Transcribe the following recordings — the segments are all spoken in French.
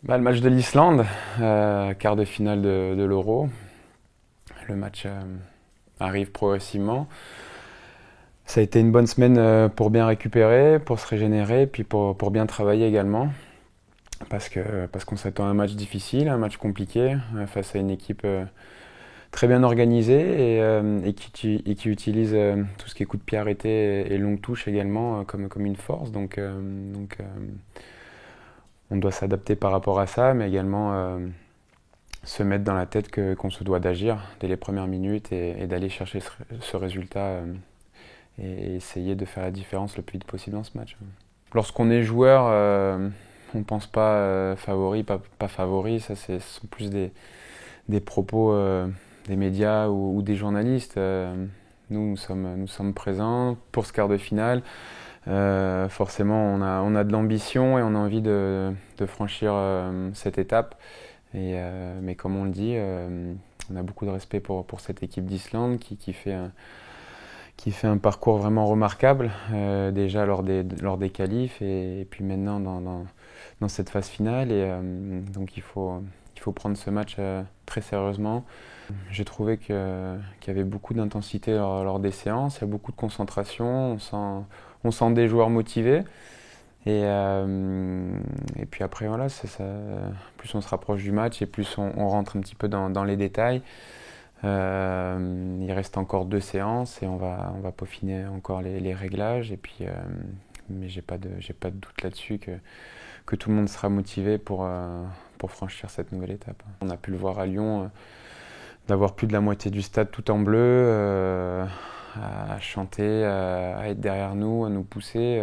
Le match de l'Islande, quart de finale de l'Euro. Le match arrive progressivement. Ça a été une bonne semaine pour bien récupérer, pour se régénérer, puis pour bien travailler également. Parce qu'on s'attend à un match difficile, un match compliqué, face à une équipe très bien organisée et qui utilise tout ce qui est coup de pied arrêté et longue touche également comme une force. On doit s'adapter par rapport à ça, mais également se mettre dans la tête qu'on se doit d'agir dès les premières minutes et d'aller chercher ce résultat et essayer de faire la différence le plus vite possible dans ce match. Lorsqu'on est joueur, on ne pense pas favori, pas favori, ce sont plus des propos des médias ou des journalistes. Nous sommes présents pour ce quart de finale. Forcément, on a de l'ambition et on a envie de franchir cette étape. Mais comme on le dit, on a beaucoup de respect pour cette équipe d'Islande qui fait un parcours vraiment remarquable, déjà lors des qualifs et puis maintenant dans cette phase finale. Donc il faut prendre ce match très sérieusement. J'ai trouvé qu'il y avait beaucoup d'intensité lors des séances, il y a beaucoup de concentration, on sent des joueurs motivés. Et puis après, voilà, plus on se rapproche du match et plus on rentre un petit peu dans les détails. Il reste encore 2 séances et on va peaufiner encore les réglages. Mais j'ai pas de doute là-dessus que tout le monde sera motivé pour franchir cette nouvelle étape. On a pu le voir à Lyon, d'avoir plus de la moitié du stade tout en bleu, à chanter, à être derrière nous, à nous pousser.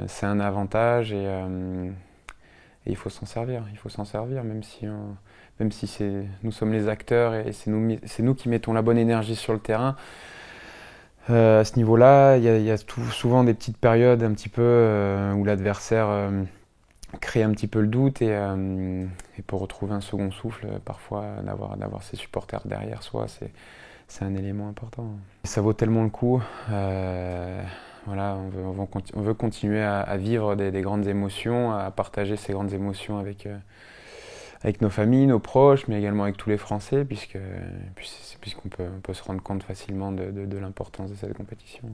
C'est un avantage et il faut s'en servir. Il faut s'en servir, même si nous sommes les acteurs et c'est nous qui mettons la bonne énergie sur le terrain. À ce niveau-là, il y a souvent des petites périodes un petit peu où l'adversaire crée un petit peu le doute et pour retrouver un second souffle, parfois d'avoir ses supporters derrière soi, c'est un élément important. Ça vaut tellement le coup. Voilà, on veut continuer à vivre des grandes émotions, à partager ces grandes émotions avec nos familles, nos proches, mais également avec tous les Français, puisqu'on peut se rendre compte facilement de l'importance de cette compétition.